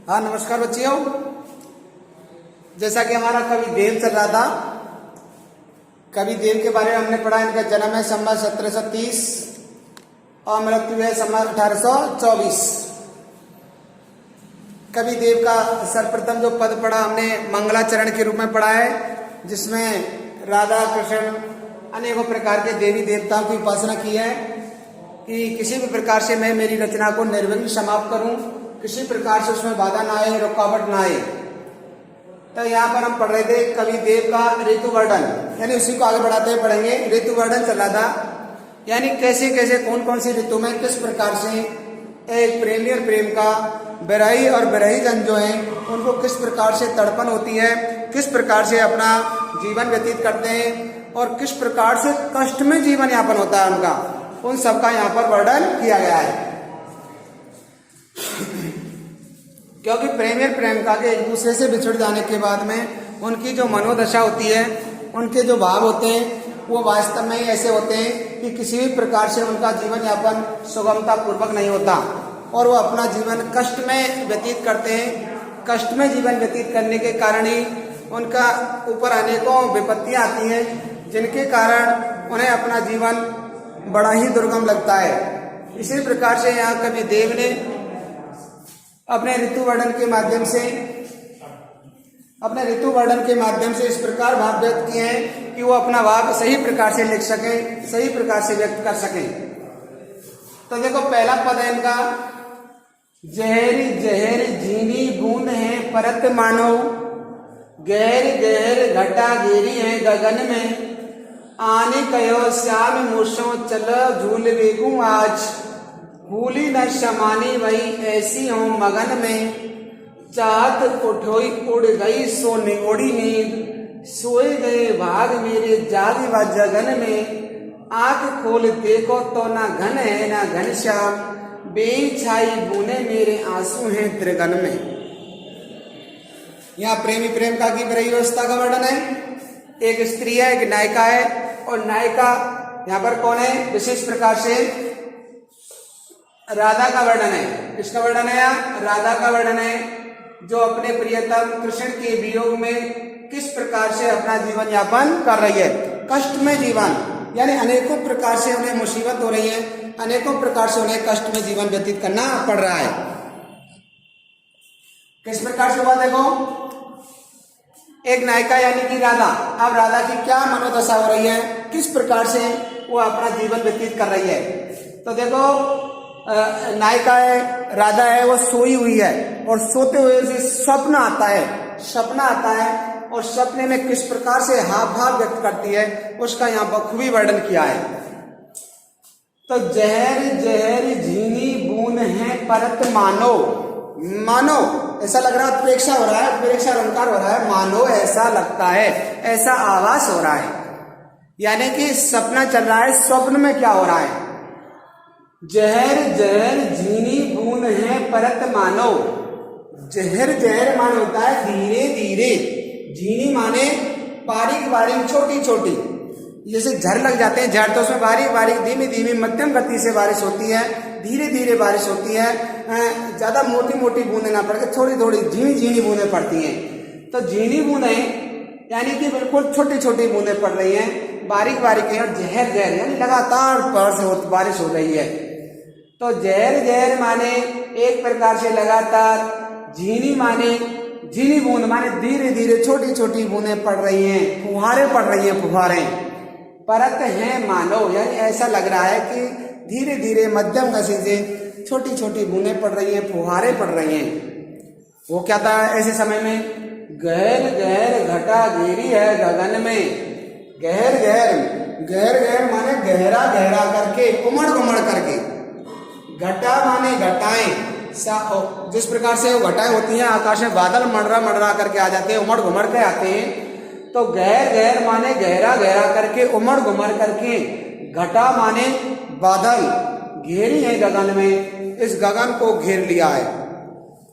हाँ नमस्कार बच्चियों। जैसा कि हमारा कवि देव चल रहा था, कवि देव के बारे में हमने पढ़ा। इनका जन्म है संवत 1730 और मृत्यु है संवत 1824। कवि देव का सर्वप्रथम जो पद पढ़ा हमने मंगलाचरण के रूप में पढ़ा है, जिसमें राधा कृष्ण अनेकों प्रकार के देवी देवताओं की उपासना की है कि किसी भी प्रकार से मैं मेरी रचना को निर्विघ्न समाप्त करूं, किसी प्रकार से उसमें बाधा ना आए, रुकावट ना आए। तो यहाँ पर हम पढ़ रहे थे कवि देव का ऋतु वर्णन, यानी उसी को आगे बढ़ाते हुए पढ़ेंगे। ऋतु वर्णन चल रहा था, यानी कैसे कैसे कौन कौन सी ऋतु में किस प्रकार से एक प्रेमी और प्रेम का विरही और विरही जन जो है उनको किस प्रकार से तड़पन होती है, किस प्रकार से अपना जीवन व्यतीत करते हैं और किस प्रकार से कष्ट में जीवन यापन होता है उनका, उन सबका यहाँ पर वर्णन किया गया है। क्योंकि प्रेमी और प्रेमिका के एक दूसरे से बिछड़ जाने के बाद में उनकी जो मनोदशा होती है, उनके जो भाव होते हैं, वो वास्तव में ही ऐसे होते हैं कि किसी भी प्रकार से उनका जीवन यापन सुगमता पूर्वक नहीं होता और वो अपना जीवन कष्ट में व्यतीत करते हैं। कष्ट में जीवन व्यतीत करने के कारण ही उनका ऊपर अनेकों विपत्तियां आती हैं, जिनके कारण उन्हें अपना जीवन बड़ा ही दुर्गम लगता है। इसी प्रकार से यहाँ कवि देव ने अपने ऋतु वर्णन के माध्यम से इस प्रकार भाव व्यक्त किए हैं कि वो अपना भाव सही प्रकार से लिख सके, सही प्रकार से व्यक्त कर सके। तो देखो पहला पद है इनका, जहर जहर झीनी बूंद है परत मानो, गहर गहर घटा घेरी है गगन में, आने कयो श्याम मूर्छों चल झूल बेगू आज, भूली न शमानी वही ऐसी हो मगन में, चाहत उठोई उड़ गई सो निगोड़ी नींद, सोए गए भाग मेरे जागी व जगन में, आंख खोल देखो तो ना घन है ना घनश्याम, बेछाई बुने मेरे आंसू हैं त्रिगन में। यहाँ प्रेमी प्रेमिका की विरही अवस्था का वर्णन है। एक स्त्री है, एक नायिका है, और नायिका यहाँ पर कौन है? विशेष प्रकार से राधा का वर्णन है। किसका वर्णन है? यहाँ राधा का वर्णन है, जो अपने प्रियतम कृष्ण के वियोग में किस प्रकार से अपना जीवन यापन कर रही है। कष्ट में जीवन, यानी अनेकों प्रकार से उन्हें मुसीबत हो रही है, अनेकों प्रकार से उन्हें कष्ट में जीवन व्यतीत करना पड़ रहा है। किस प्रकार से हुआ देखो, एक नायिका यानी कि राधा, अब राधा की क्या मनोदशा हो रही है, किस प्रकार से वो अपना जीवन व्यतीत कर रही है। तो देखो नायिका है, राधा है, वो सोई हुई है और सोते हुए उसे सपना आता है और सपने में किस प्रकार से हाव भाव व्यक्त करती है उसका यहाँ बखूबी वर्णन किया है। तो जहर जहर झीनी बूंद है परत मानो, मानो ऐसा लग रहा है, प्रेक्षा हो रहा है, प्रेक्षा अलंकार हो रहा है, मानो ऐसा लगता है, ऐसा आभास हो रहा है, यानी कि सपना चल रहा है। स्वप्न में क्या हो रहा है? जहर जहर झीनी बूंद है परत मानो, जहर जहर मान होता है धीरे धीरे, झीनी माने बारीक बारीक छोटी छोटी, जैसे झर लग जाते हैं झर, तो उसमें बारीक बारीक धीमी धीमी मध्यम गति से बारिश होती है, धीरे धीरे बारिश होती है, ज्यादा मोटी मोटी बूंदें ना पड़ के थोड़ी थोड़ी झीनी झीनी बूंदें पड़ती हैं। तो झीनी बूंदें यानी कि बिल्कुल छोटी छोटी बूंदें पड़ रही हैं, बारीक बारीक है, और जहर जहर यानी लगातार बारिश हो रही है। तो जहर जहर माने एक प्रकार से लगातार, झीनी माने झीनी बूंद माने धीरे धीरे छोटी छोटी बूंदें पड़ रही हैं, फुहारें पड़ रही हैं, फुहारें। परत है मानो, यानी ऐसा लग रहा है कि धीरे धीरे मध्यम गति से छोटी छोटी बूंदें पड़ रही हैं, फुहारें पड़ रही हैं। वो क्या था ऐसे समय में? गहर गहर घटा घेरी है गगन में, गहर गहर माने गहरा गहरा करके, उमड़ उमड़ करके, घटा माने घटाएं, जिस प्रकार से वो घटाएं होती हैं, आकाश में बादल मडरा करके आ जाते हैं, उमड़ घुमड़ के आते हैं। तो गहर गहर माने गहरा गहरा करके, उमड़ घुमड़ करके, घटा माने बादल, घेरी है गगन में, इस गगन को घेर लिया है,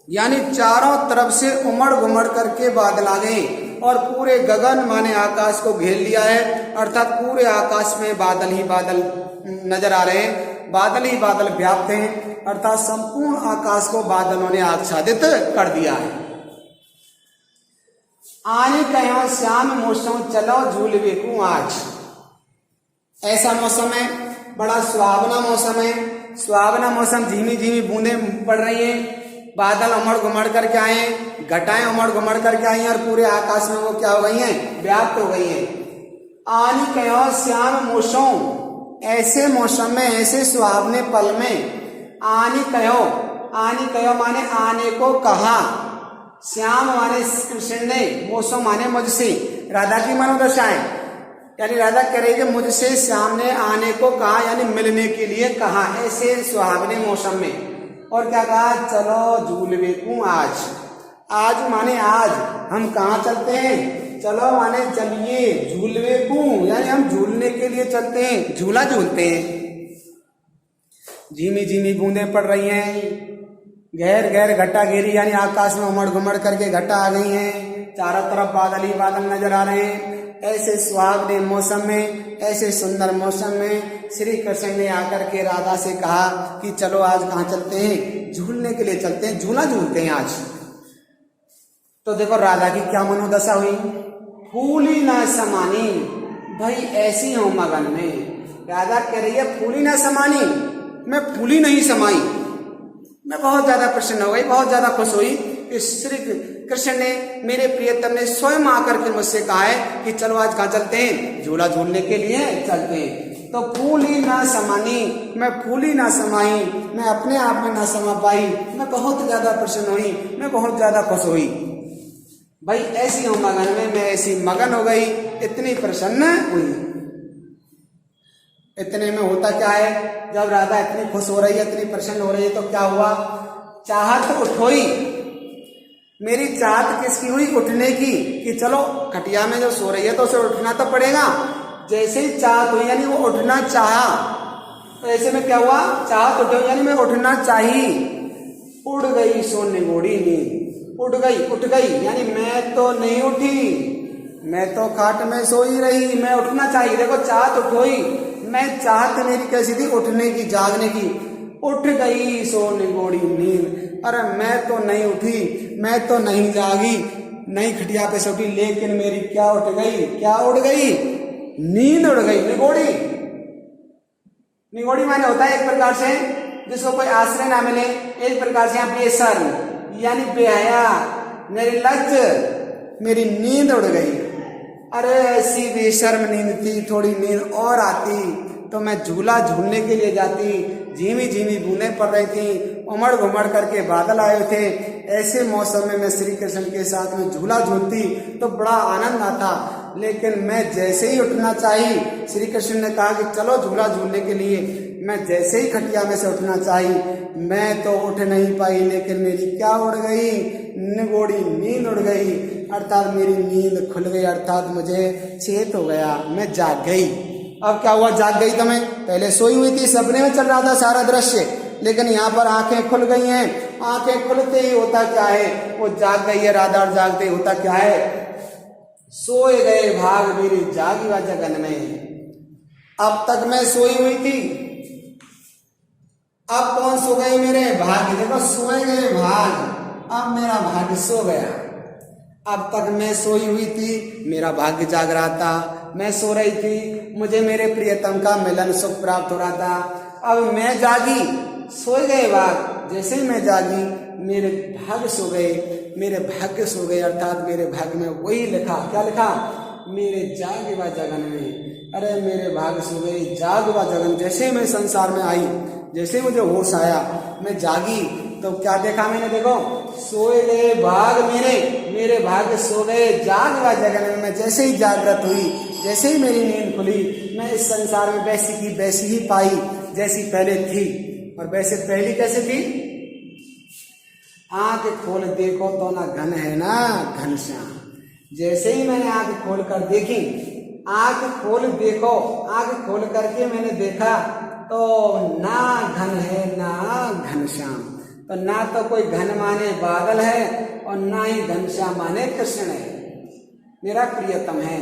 यानी चारों तरफ से उमड़ घुमड़ करके बादल आ गए और पूरे गगन माने आकाश को घेर लिया है, अर्थात पूरे आकाश में बादल ही बादल नजर आ रहे हैं। बादल ही बादल व्याप्त हैं, अर्थात संपूर्ण आकाश को बादलों ने आच्छादित कर दिया है। आने कहो श्याम मौसम चलो झूल बेकू आज। ऐसा मौसम है, बड़ा सुहावना मौसम है। सुहावना मौसम, झीमी झीमी बूंदें पड़ रही हैं, बादल उमड़ घुमड़ करके आए हैं, घटाएं उमड़ घुमड़ करके आई हैं और पूरे आकाश में वो क्या हो गई हैं, व्याप्त हो गई हैं। आनी कहो श्याम मौसम, ऐसे मौसम में, ऐसे सुहावने पल में आनी कहो माने आने को कहा, श्याम माने कृष्ण ने, मौसम माने मुझसे, राधा की मनोदशा है, यानी राधा कह रही कि मुझसे श्याम ने आने को कहा, यानी मिलने के लिए कहा ऐसे सुहावने मौसम में। और क्या कहा, चलो झूल बेकू आज। आज माने आज, हम कहाँ चलते हैं, चलो माने चलिए, झूल बेकू यानी हम झूलने के लिए चलते हैं, झूला झूलते हैं। झीमी झीमी बूंदें पड़ रही हैं, गहर गहर घटा घेरी, यानी आकाश में उमड़ घुमड़ करके घटा आ गई हैं, चारों तरफ बादल ही बादल नजर आ रहे हैं। ऐसे सुहावने मौसम में, ऐसे सुंदर मौसम में श्री कृष्ण ने आकर के राधा से कहा कि चलो आज कहाँ चलते हैं, झूलने के लिए चलते हैं, झूला झूलते हैं आज। तो देखो राधा की क्या मनोदशा हुई, फूली ना समानी, भाई ऐसी हूं मगन में। राधा कह रही है फूली ना समानी, मैं फूली नहीं समाई। मैं बहुत ज्यादा प्रसन्न हो गई, बहुत ज्यादा खुश हुई कि श्री कृष्ण ने, मेरे प्रियतम ने स्वयं आकर के मुझसे कहा है कि चलो आज कहाँ चलते हैं, झूला झूलने के लिए चलते हैं। तो फूली ना समानी, मैं फूली ना समाई, मैं अपने आप में ना समा पाई, मैं बहुत ज्यादा प्रसन्न हुई, मैं बहुत ज्यादा खुश हुई। भाई ऐसी हूं मगन में, मैं ऐसी मगन हो गई, इतनी प्रसन्न हुई। इतने में होता क्या है, जब राधा इतनी खुश हो रही है, इतनी प्रसन्न हो रही है, तो क्या हुआ, चाहत उठोई। मेरी चाहत किसकी हुई, उठने की, कि चलो खटिया में जो सो रही है तो उसे उठना तो पड़ेगा। जैसे ही चाहत हुई, यानी वो उठना चाहा, तो ऐसे में क्या हुआ, चाहत उठो यानी मैं उठना चाही। उड़ गई सो निगोड़ी नींद, उठ गई यानी मैं तो नहीं उठी, मैं तो खाट में सोई रही, मैं उठना चाहिए। देखो चाहत उठोई, मैं चाहत मेरी कैसी थी, उठने की, जागने की। उठ गई सो निगोड़ी नींद, अरे मैं तो नहीं उठी, मैं तो नहीं जागी, नहीं खटिया पे सोटी, लेकिन मेरी क्या उठ गई, क्या उड़ गई, नींद उड़ गई। निगोड़ी, निगोड़ी माने होता है एक प्रकार से जिसको कोई आश्रय ना मिले, एक प्रकार से यहाँ बेशर्म यानी बेहया, निर्लज्ज, मेरी नींद उड़ गई। अरे ऐसी बेशर्म नींद थी, थोड़ी नींद और आती तो मैं झूला झूलने के लिए जाती। झीमी झीमी बूंदें पड़ रही थी, उमड़ घुमड़ करके बादल आए थे, ऐसे मौसम में मैं श्री कृष्ण के साथ में झूला झूलती तो बड़ा आनंद आता। लेकिन मैं जैसे ही उठना चाही, श्री कृष्ण ने कहा कि चलो झूला झूलने के लिए, मैं जैसे ही खटिया में से उठना चाही, मैं तो उठ नहीं पाई, लेकिन मेरी क्या उड़ गई, निगोड़ी नींद उड़ गई, अर्थात मेरी नींद खुल गई, अर्थात मुझे चेत हो गया, मैं जाग गई। अब क्या हुआ, जाग गई तो मैं पहले सोई हुई थी, सपने में चल रहा था सारा दृश्य, लेकिन यहाँ पर आंखें खुल गई हैं। आंखें खुलते ही होता क्या है, वो जाग गई है राधा, और जागते ही होता क्या है, सोए गए भाग मेरी जागी व जगन में। अब तक मैं सोई हुई थी, अब कौन सो गए, मेरे भाग्य। देखो सोए गए भाग, अब मेरा भाग्य सो गया। अब तक मैं सोई हुई थी, मेरा भाग्य जाग रहा था, मैं सो रही थी, मुझे मेरे प्रियतम का मिलन सुख प्राप्त हो रहा था। अब मैं जागी, सोए गए भाग, जैसे ही मैं जागी मेरे भाग्य सो गए, मेरे भाग्य सो गए, अर्थात मेरे भाग्य में वही लिखा, क्या लिखा, मेरे जाग व जगन में। अरे मेरे भाग्य सो गए, जाग व जगन। जैसे ही मैं संसार में आई, जैसे ही मुझे होश आया, मैं जागी तो क्या देखा मैंने, देखो सोए गए भाग मेरे भाग्य सो गए, जाग व जगन में। मैं जैसे ही जागृत हुई, जैसे ही मेरी नींद खुली, मैं इस संसार में वैसी की वैसी ही पाई जैसी पहले थी। और वैसे पहली कैसे थी, आंख खोल देखो तो ना घन है ना घनश्याम। जैसे ही मैंने आंख खोल कर देखी, आंख खोल देखो, आंख खोल करके मैंने देखा तो ना घन है ना घनश्याम। तो ना तो कोई घन माने बादल है और ना ही घनश्याम माने कृष्ण है, मेरा प्रियतम है।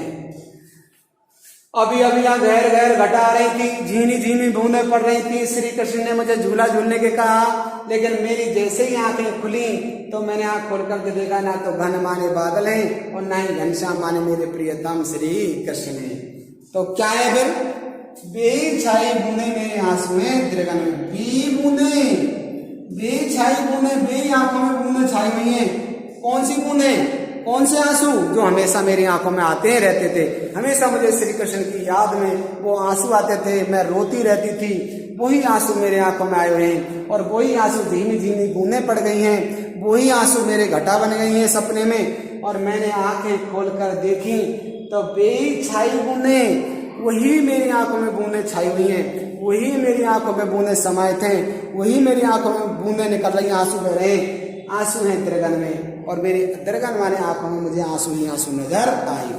अभी अभी यहाँ गहर गहर घटा आ रही थी, झीनी झीनी बूंदें पड़ रही थी। श्री कृष्ण ने मुझे झूला झूलने के कहा, लेकिन मेरी जैसे ही आंखें खुली तो मैंने आंख खोल करके देखा, ना तो घन माने बादल हैं और ना ही घनश्याम माने मेरे प्रियतम श्री कृष्ण हैं। तो क्या है फिर? बेछाई बूंदे मेरे आंसू हैं त्रिगन में। बेछाई बूंदे, बे आंखों में बूंदे छाई हुई हैं। कौन सी बूंदे? कौन से आंसू? जो हमेशा मेरी आंखों में आते ही रहते थे। हमेशा मुझे श्री कृष्ण की याद में वो आंसू आते थे, मैं रोती रहती थी। वही आंसू मेरे आंखों में आए हुए हैं और वही आंसू धीमी धीमी बूंदें पड़ गई हैं। वही आंसू मेरे घटा बन गई हैं सपने में। और मैंने आंखें खोलकर देखी तो बेछाई बूंदे, वही मेरी आंखों में बूंदें छाई हुई हैं। वही मेरी आंखों में बूंदें समाये थे। वही मेरी आंखों में बूंदें निकल रही, आंसू बह रहे हैं। आंसू हैं त्रिगन में और मेरी त्रिगन वाले आंखों में मुझे आंसू ही आंसू नजर आई।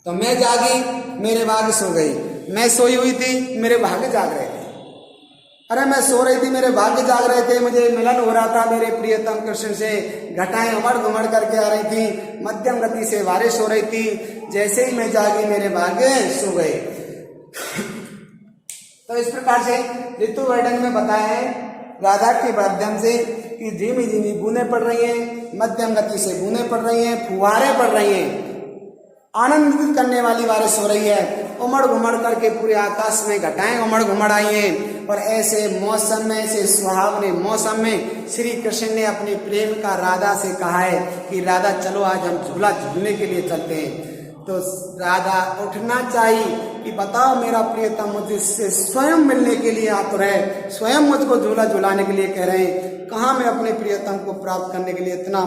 तो मैं जागी, मेरे भाग्य सो गई। मैं सोई हुई थी, मेरे भाग्य जाग रहे थे। अरे मैं सो रही थी, मेरे भाग्य जाग रहे थे। मुझे मिलन हो रहा था मेरे प्रियतम कृष्ण से। घटाएं उमड़ घुमड़ करके आ रही थी, मध्यम गति से बारिश हो रही थी। जैसे ही मैं जागी मेरे भाग्य सो गए। तो इस प्रकार से ऋतु वर्णन में बताया है राधा के माध्यम से कि धीमी धीमी बूंदें पड़ रही हैं, मध्यम गति से बूंदें पड़ रही हैं, फुहारें पड़ रही हैं, आनंदित करने वाली बारिश हो रही है। उमड़ घुमड़ करके पूरे आकाश में घटाएं उमड़ घुमड़ आई हैं। और ऐसे मौसम में, ऐसे सुहावने मौसम में श्री कृष्ण ने अपने प्रेम का राधा से कहा है कि राधा चलो आज हम झूला झूलने के लिए चलते हैं। तो राधा उठना चाहिए कि बताओ मेरा प्रियतम मुझसे स्वयं मिलने के लिए आतुर है, स्वयं मुझको झूला झुलाने के लिए कह रहे हैं। कहाँ मैं अपने प्रियतम को प्राप्त करने के लिए इतना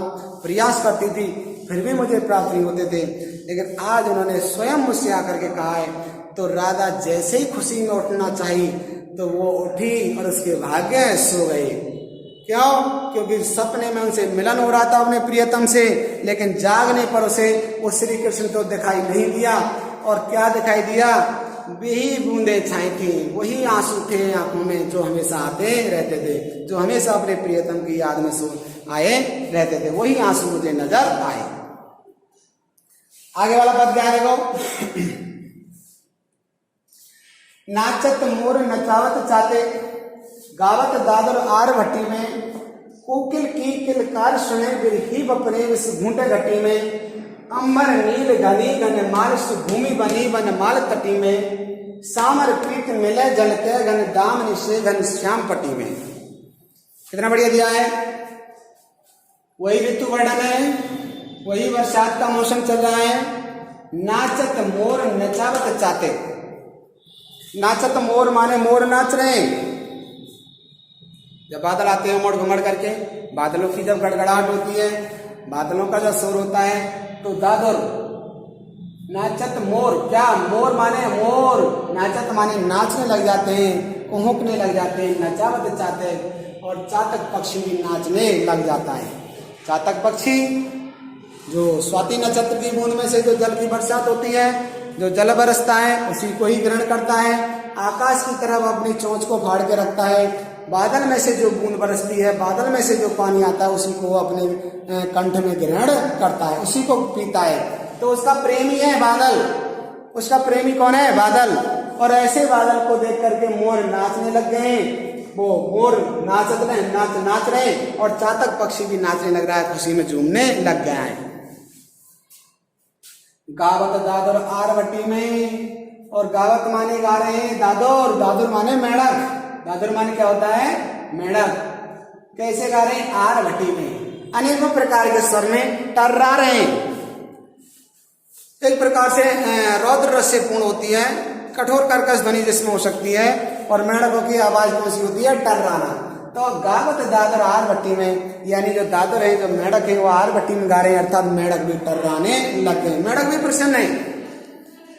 प्रयास करती थी, फिर भी मुझे प्राप्त नहीं होते थे। लेकिन आज उन्होंने स्वयं मुझसे आकर के कहा है। तो राधा जैसे ही खुशी में उठना चाहिए तो वो उठी और उसके भाग्य सो गई। क्यों? क्योंकि सपने में उनसे मिलन हो रहा था अपने प्रियतम से, लेकिन जागने पर उसे वो श्री कृष्ण तो दिखाई नहीं दिया। और क्या दिखाई दिया? वही बूंदे छाई थी, वही आंसू थे आंखों में जो हमेशा आते रहते थे, जो हमेशा अपने प्रियतम की याद में सो आए रहते थे। वही आंसू मुझे नजर आए। आगे वाला पद क्या है देखो। नाचत मोर नचावत चाते, गावत दादर आर भट्टी में, कोकिल की किलकार सुने बिरही बपरे इस घूंटे घटी में, अंबर नील घनी घन माल भूमि बनी बन माल तटी में, सामर प्रीत मिले जल के घन दाम निशे घन श्याम पटी में। कितना बढ़िया दिया है। वही ऋतु वर्णन है, वही बरसात का मौसम चल रहा है। नाचत मोर नचावत चाते, नाचत मोर माने मोर नाच रहे हैं। जब बादल आते हैं उमड़ घुमड़ करके, बादलों की जब गड़गड़ाहट होती है, बादलों का जब शोर होता है तो दादर नाचत मोर, क्या मोर माने मोर, नाचत माने नाचने लग जाते हैं, कुहुकने लग जाते हैं, नचावत चाहते। और चातक पक्षी भी नाचने लग जाता है। चातक पक्षी जो स्वाति नक्षत्र की बूंद में से जो जल की बरसात होती है, जो जल बरसता है उसी को ही ग्रहण करता है। आकाश की तरफ अपनी चोंच को फाड़ के रखता है। बादल में से जो बूंद बरसती है, बादल में से जो पानी आता है उसी को अपने कंठ में ग्रहण करता है, उसी को पीता है। तो उसका प्रेमी है बादल। उसका प्रेमी कौन है? बादल। और ऐसे बादल को देख करके मोर नाचने लग गए हैं। वो मोर नाच रहे और चातक पक्षी भी नाचने लग रहा है, खुशी में झूमने लग गया है। गावत दादर आरवटी में, और गावत माने गा रहे हैं दादर, दादर माने मेढक। दादर माने क्या होता है? मेढक। कैसे गा रहे हैं? आरवटी में, अनेकों प्रकार के स्वर में टर्रा रहे हैं। एक प्रकार से रौद्र रस से पूर्ण होती है, कठोर कर्कश ध्वनि जिसमें हो सकती है। और मेढकों की आवाज कौन सी होती है? टर्राना। तो गावत दादर आर भट्टी में, यानी जो दादर है, जो मेढक है, वो आर भट्टी में गा रहे हैं, अर्थात मेढक भी टर्राने लग गए। मेढक भी प्रसन्न है,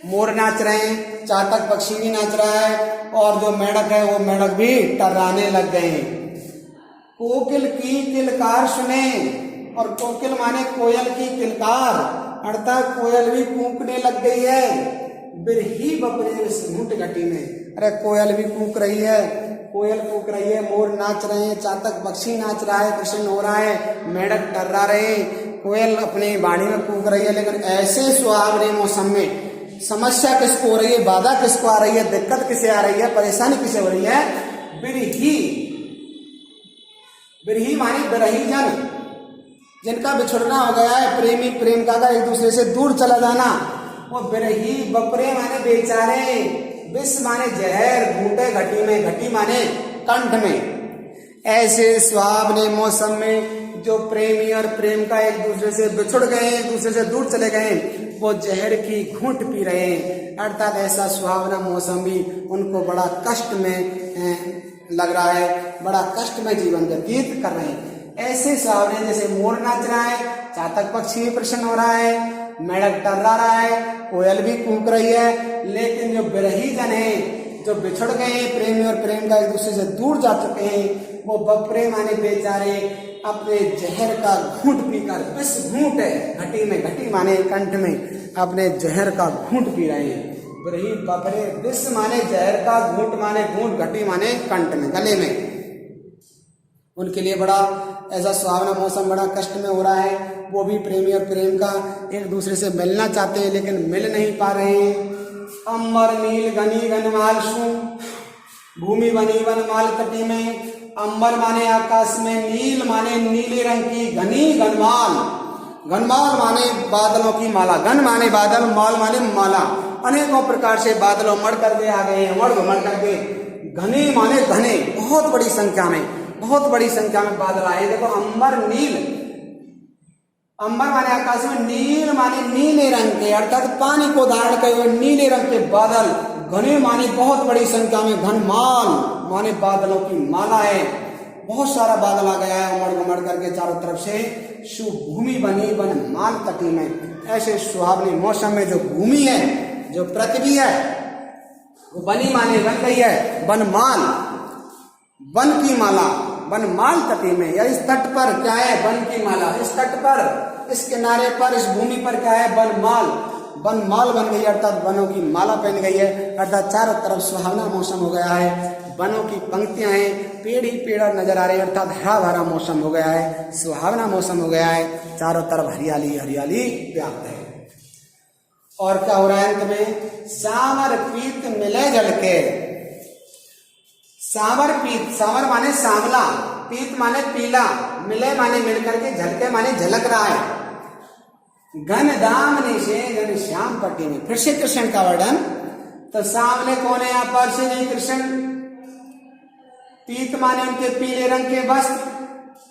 मोर नाच रहे हैं, चातक पक्षी भी नाच रहा है, और जो मेढक है वो मेढक भी टर्राने लग गए हैं। कोकिल की किलकार सुने, और कोकिल माने कोयल की किलकार, अर्थात कोयल भी कूकने लग गई है। बिरही बपरे घूंट घटी में, अरे कोयल भी कूक रही है, कोयल कूक रही है, मोर नाच रहे हैं, चातक पक्षी नाच रहा है, प्रसन्न हो रहा है, मेढक टर्रा रहे हैं, कोयल अपनी वाणी में कूक रही है। लेकिन ऐसे सुहावने मौसम में समस्या किसको हो रही है, बाधा किसको आ रही है, दिक्कत किसे आ रही है, परेशानी किसे हो रही है? बिरही। बिरही माने बिरही जन, जिनका बिछुड़ना हो गया है, प्रेमी प्रेमिका का एक दूसरे से दूर चला जाना, वो बिरही। बपरे माने बेचारे, विष माने जहर, घूंटे घटी में, घटी माने कंठ में। ऐसे सुहावने मौसम में जो प्रेमी और प्रेमिका एक दूसरे से बिछुड़ गए, एक दूसरे से दूर चले गए, वो जहर की घूंट पी रहे हैं। अर्थात ऐसा सुहावना मौसम भी उनको बड़ा कष्ट में लग रहा है, बड़ा कष्ट में जीवन व्यतीत कर रहे हैं। ऐसे सुहावने जैसे मोर नाच रहा है, चातक पक्षी भी प्रसन्न हो रहा है, मेढक टर्रा रहा है, कोयल भी कूक रही है, लेकिन जो बिरही जन है, जो बिछुड़ गए हैं, प्रेमी और प्रेमिका एक दूसरे से दूर जा चुके हैं, वो बपरे माने बेचारे अपने जहर का घूंट पीकर, विष घूंट है घटी में, घटी माने कंठ में, अपने जहर का घूंट पी रहे हैं। बिरही बपरे, विष माने जहर का, घूंट माने घूंट, घटी माने कंठ में, गले में। उनके लिए बड़ा ऐसा सुहावना मौसम बड़ा कष्ट में हो रहा है। वो भी प्रेमी और प्रेमिका एक दूसरे से मिलना चाहते हैं, लेकिन मिल नहीं पा रहे हैं। अम्बर नील घनी घनमाल शू, भूमि बनी वनमाल तटी में। अंबर माने आकाश में, नील माने नीले रंग की, घनी घनमाल, घनमाल माने बादलों की माला, घन माने बादल, माल माने माला। अनेकों प्रकार से बादलों मड़ करके आ गए हैं, मड़ घुमड़ करके। घने माने घने, बहुत बड़ी संख्या में, बहुत बड़ी संख्या में बादल आए। देखो अंबर नील, अंबर माने आकाश में, नील माने नीले रंग के, अर्थात पानी को धारण किए हुए नीले रंग के बादल। घने माने बहुत बड़ी संख्या में, घनमाल माने बादलों की माला है, बहुत सारा बादल आ गया है उमड़ घुमड़ करके चारों तरफ से। शुभ भूमि बनी वनमाल तटी में। ऐसे सुहावने मौसम में जो भूमि है, जो पृथ्वी है, वो बनी माने बन गई है, वनमाल, वन की माला, वनमाल तटी में, या इस तट पर क्या है, वन की माला, इस तट पर, इस किनारे पर, इस भूमि पर क्या है, वनमाल, वनमाल बन गई, अर्थात वनों की माला पहन गई है। अर्थात चारों तरफ सुहावना मौसम हो गया है, वनों की पंक्तियां हैं, पेड़ ही पेड़ नजर आ रहे हैं, अर्थात हरा भरा मौसम हो गया है, सुहावना मौसम हो गया है, चारों तरफ हरियाली हरियाली व्याप्त है। और क्या हो रहा है अंत में, सांवर पीत मिले झलके। सांवर पीत, सांवर माने सांवला, पीत माने पीला, मिले माने मिलकर के, झलके माने झलक रहा है। घन दामनी से घन श्याम पट्टी में, फिर से कृष्ण का वर्णन। तो सांवले कौन है यहाँ पर, श्री कृष्ण। पीत माने उनके पीले रंग के वस्त्र,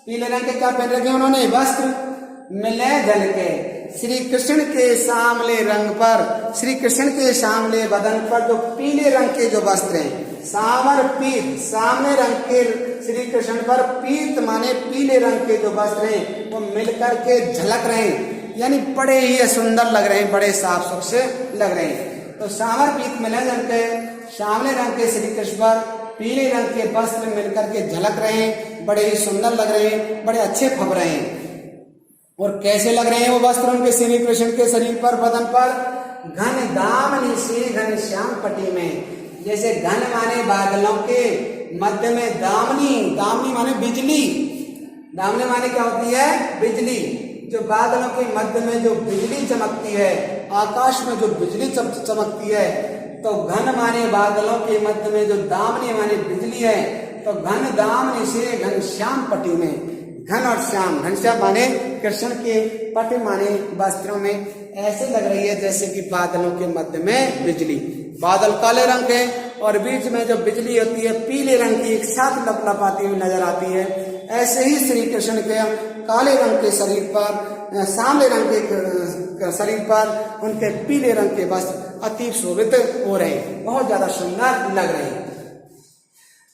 पीले रंग के क्या पहन रखे उन्होंने, वस्त्र। मिले झलके, श्री कृष्ण के सांवले रंग पर, श्री कृष्ण के सांवले बदन पर जो पीले रंग के जो वस्त्र हैं, सांवर पीत, सामने रंग के श्री कृष्ण पर, पीत माने पीले रंग के जो वस्त्र हैं, वो मिलकर के झलक रहे हैं, यानी बड़े ही सुंदर लग रहे हैं, बड़े साफ सुख से लग रहे हैं। तो सांवर पीत मिले झलके, सांवले रंग के श्री कृष्ण पर पीले रंग के वस्त्र मिलकर के झलक रहे हैं, बड़े ही सुंदर लग रहे हैं, बड़े अच्छे फब रहे हैं। और कैसे लग रहे हैं वो वस्त्र उनके श्री कृष्ण के शरीर पर, बदन पर, घन दामनी से घन श्याम पटी में। जैसे घन माने बादलों के, मध्य में दामनी, दामनी माने बिजली, दामनी माने क्या होती है, बिजली। जो बादलों के मध्य में जो बिजली चमकती है, आकाश में जो बिजली चमकती है, तो घन माने बादलों के मध्य में जो दामनी माने बिजली है, तो घन दामनी से घन श्याम पटी में। घन और श्याम, घनश्याम माने कृष्ण के, पट माने वस्त्रों में ऐसे लग रही है जैसे कि बादलों के मध्य में बिजली। बादल काले रंग के और बीच में जो बिजली होती है पीले रंग की, एक साथ लपलपाती हुई नजर आती है। ऐसे ही श्री कृष्ण के काले रंग के शरीर पर, सांवले रंग के शरीर पर उनके पीले रंग के वस्त्र अति शोभित हो रहे हैं, बहुत ज्यादा सुंदर लग रहे हैं।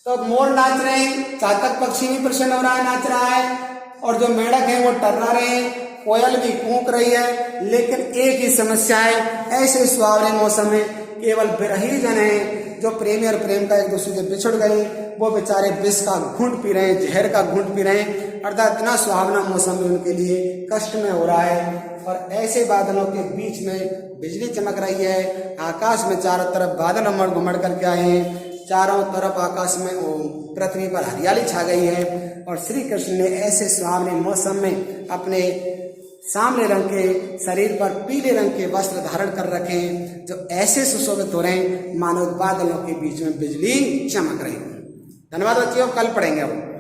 तो मोर नाच रहे हैं, चातक पक्षी भी प्रसन्न हो रहा है, नाच रहा है, और जो मेढक है वो टर्रा रहे हैं, कोयल भी कूक रही है। लेकिन एक ही समस्या है, ऐसे सुहावने मौसम में केवल बिरही जन है, जो प्रेमी और प्रेम का एक दूसरे से बिछुड़ गए, वो बेचारे विष का घूंट पी रहे हैं, जहर का घूंट पी रहे हैं। अर्थात इतना सुहावना मौसम में उनके लिए कष्ट में हो रहा है। और ऐसे बादलों के बीच में बिजली चमक रही है, आकाश में चारों तरफ बादल उमड़ घुमड़ करके आए हैं, चारों तरफ आकाश में पृथ्वी पर हरियाली छा गई है। और श्री कृष्ण ने ऐसे सुहावने मौसम में अपने सांवले रंग के शरीर पर पीले रंग के वस्त्र धारण कर रखे, जो ऐसे सुशोभित हो रहे हैं मानो बादलों के बीच में बिजली चमक रही है। धन्यवाद बच्चों, कल पढ़ेंगे अब।